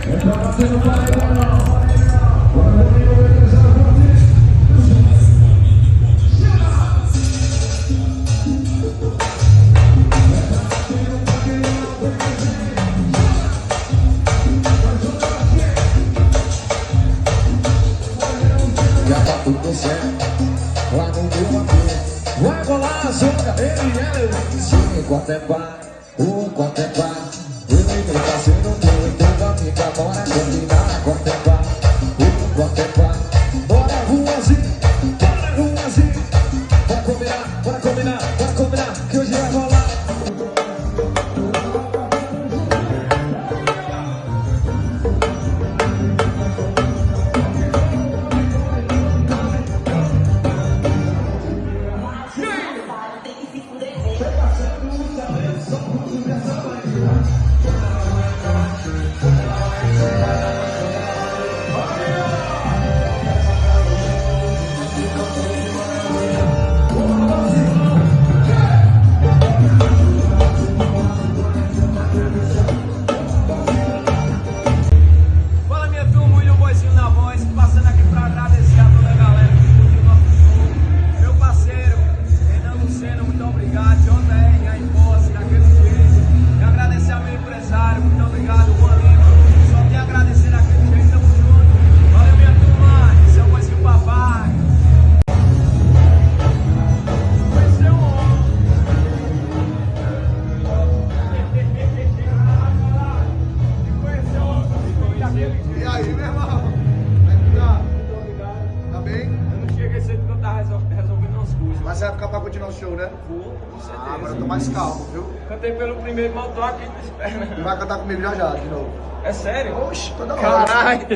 Já tá tudo certo, lá no meu amor. Vai rolar a sombra, ele e ela. Se contemplar, o contemplar. Ele meu parceiro, meu então amiga, bora combinar. Contemplar, o contemplar. Bora ruazinho, bora ruazinho. Bora combinar, bora combinar, bora combinar. Que hoje vai rolar. Fala minha turma, William Boizinho na voz, passando aqui pra agradecer a toda a galera que curtiu o nosso show. Meu parceiro, Renan Luceno, muito obrigado. JR, aí Posse, daquele jeito. E agradecer ao meu empresário, muito obrigado. Juan Lima, só tem a agradecer daquele jeito, tamo junto. Valeu minha turma, esse é o Boizinho Papai. Vai ser um homem. E aí, meu irmão? Como é que tá? Muito obrigado. Tá bem? Eu não cheguei cedo porque eu tava resolvendo umas coisas. Mas você vai ficar pra continuar o show, né? Vou, com certeza. Ah, agora eu tô mais calmo, viu? Cantei pelo primeiro, mas eu tô aqui me esperando. E vai cantar comigo já já, de novo. É sério? Oxi, toda hora. Caralho!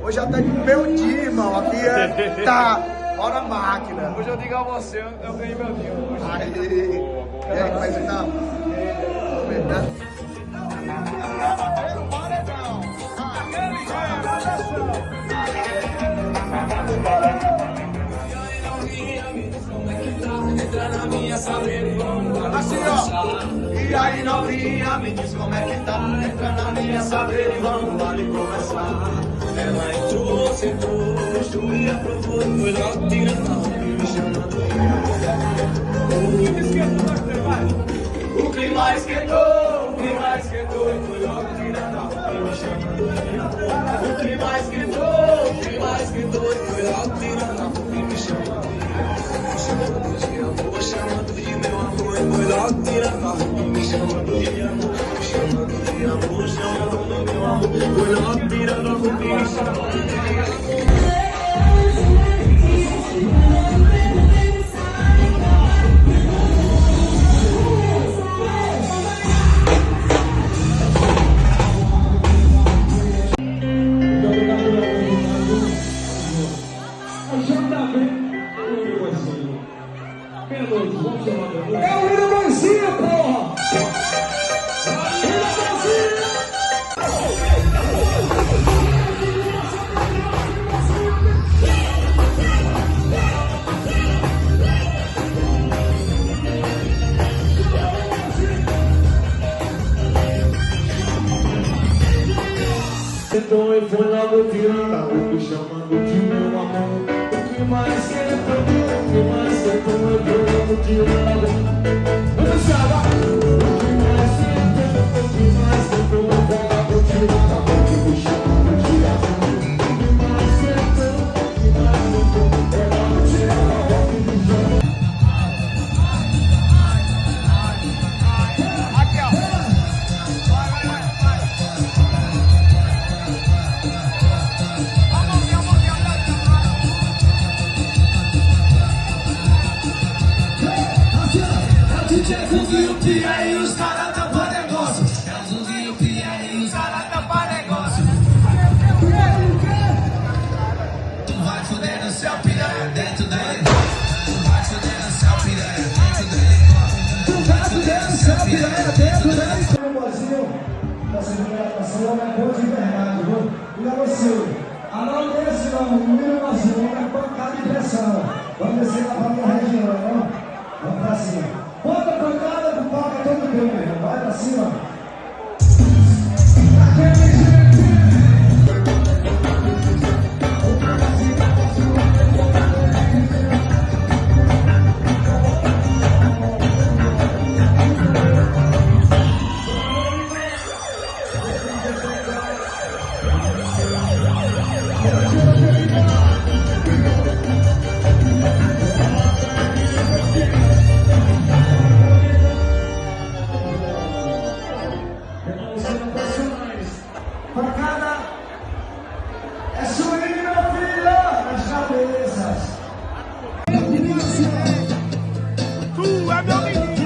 Hoje até de meu dia, irmão. Aqui é. Tá. Fora a máquina. Hoje eu digo a você, eu ganhei meu dia hoje. Aí. E aí, como é que você tá? Né? Assim, ó. E aí, novinha, me diz como é que tá. Entra na minha saber e vamos ali conversar. Ela entrou, sentou, gostou e aprovou. Foi logo tirando a roupa e me chamando. O clima esquentou, e foi logo tirando a roupa e me chamando. O clima esquentou, e foi logo tirando a roupa e me chamando. Chamando de amor, chamando de meu amor. E foi logo tirando a roupa e me chamando de amor. Chamando de amor, chamando de meu amor. Foi logo tirando a roupa e me chamando de amor. É o William Boizinho, porra! William Boizinho! Então eu fui logo tirando a roupa, chamando de meu amor. O que mais quentou, eu fui logo tirando a roupa. Vamos deixar, vai! O que mais quentou, eu fui logo tirando a roupa. Eu fui chamando de amor. O que mais quentou, eu fui logo tirando a roupa. Aqui, ó. É Zuzinho Pia e os caras tampa negócio. É o Zuzinho Pia e os caras tampa negócio. Tu vai foder no céu, piranha, dentro dele. Tu vai foder no céu, piranha, dentro dele. Tu vai foder no céu, piranha, dentro dele. O Boizinho, da segunda gravação, é bom de verdade, viu? E a você, a não desse não, o William Boizinho, é pancada de pressão. Vamos descer lá pra minha região, não? Vamos pra cima. Bota a pancada do palco, é todo bem, meu irmão. Vai pra cima. Aquele jeito. Pancada é swing, meu filho, nas cabeças. Tu é meu menino.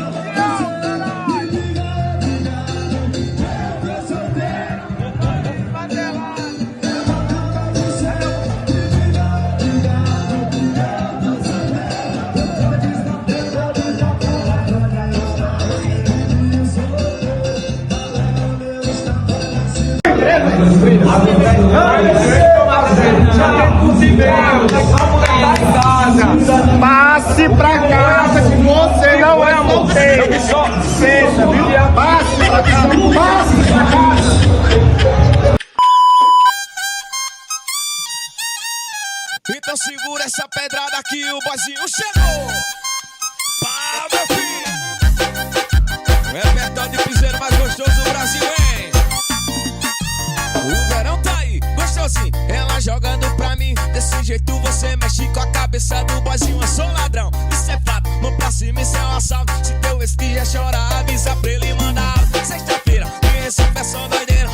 Passe pra casa que você não é solteiro. Passe pra casa. Passe pra casa. Então segura essa pedrada que o boizinho chegou. Pá, meu filho. O repertório de piseiro mais gostoso do Brasil, hein? O verão tá aí, gostosinho. Ela jogando pra mim. Desse jeito você mexe com a cabeça do boizinho. Eu sou ladrão, isso é fato. Mão pra cima, isso é um assalto. Se teu ex quer chorar, avisa pra ele mandar. Sexta-feira, tem esse peção doideira.